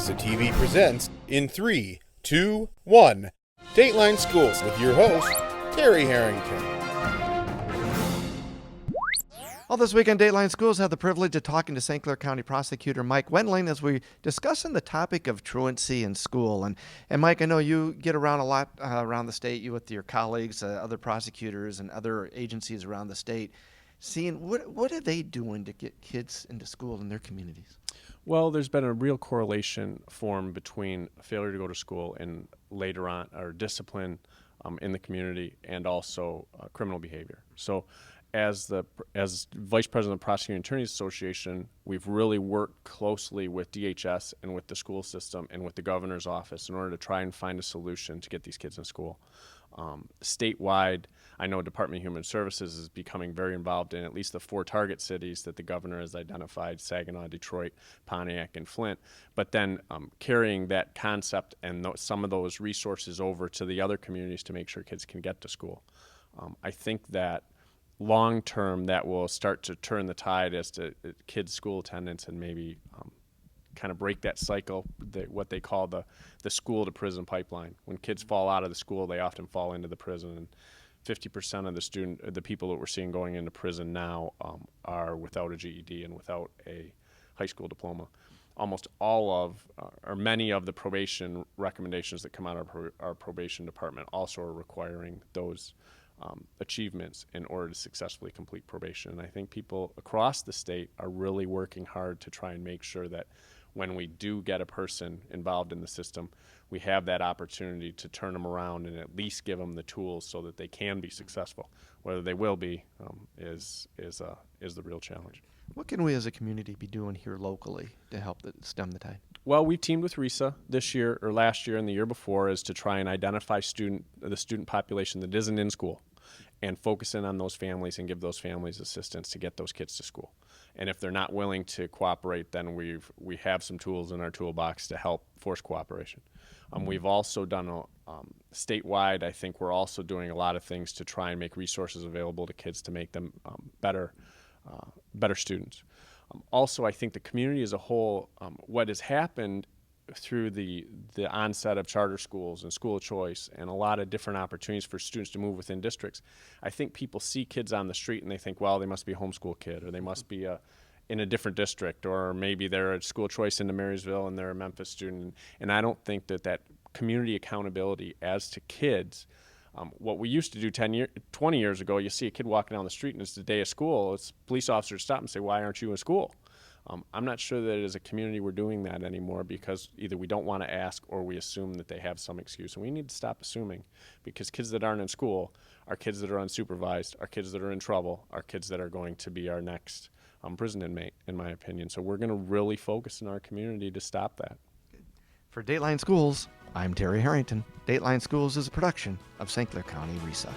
RESA TV presents in 3, 2, 1, Dateline Schools with your host, Terry Harrington. Well, this week on Dateline Schools, I have the privilege of talking to St. Clair County Prosecutor Mike Wendling as we discussing the topic of truancy in school. And Mike, I know you get around a lot around the state, you with your colleagues, other prosecutors and other agencies around the state, seeing what are they doing to get kids into school in their communities? Well, there's been a real correlation formed between failure to go to school and later on, or discipline in the community, and also criminal behavior. So as Vice President of the Prosecuting Attorneys Association, we've really worked closely with DHS and with the school system and with the governor's office in order to try and find a solution to get these kids in school. Statewide, I know Department of Human Services is becoming very involved in at least the 4 target cities that the governor has identified: Saginaw, Detroit, Pontiac, and Flint. But then carrying that concept and some of those resources over to the other communities to make sure kids can get to school. I think that long term that will start to turn the tide as to kids' school attendance and maybe kind of break that cycle, what they call the school to prison pipeline. When kids fall out of the school, they often fall into the prison. And 50% of the people that we're seeing going into prison now are without a GED and without a high school diploma. Almost all of, or many of the probation recommendations that come out of our probation department also are requiring those achievements in order to successfully complete probation. And I think people across the state are really working hard to try and make sure that when we do get a person involved in the system, we have that opportunity to turn them around and at least give them the tools so that they can be successful. Whether they will be is the real challenge. What can we as a community be doing here locally to help stem the tide? Well, we teamed with RESA this year, or last year and the year before, is to try and identify the student population that isn't in school and focus in on those families and give those families assistance to get those kids to school. And if they're not willing to cooperate, then we have some tools in our toolbox to help force cooperation. We've also done statewide. I think we're also doing a lot of things to try and make resources available to kids to make them better students. Also, I think the community as a whole, what has happened through the onset of charter schools and school of choice and a lot of different opportunities for students to move within districts, I think people see kids on the street and they think, well, they must be a homeschool kid, or they must be in a different district, or maybe they're at school choice into Marysville and they're a Memphis student. And I don't think that community accountability as to kids, what we used to do 20 years ago, you see a kid walking down the street and it's the day of school, it's police officers stop and say, why aren't you in school? I'm not sure that as a community we're doing that anymore, because either we don't want to ask or we assume that they have some excuse. And we need to stop assuming, because kids that aren't in school are kids that are unsupervised, are kids that are in trouble, are kids that are going to be our next prison inmate, in my opinion. So we're going to really focus in our community to stop that. For Dateline Schools, I'm Terry Harrington. Dateline Schools is a production of St. Clair County RESA.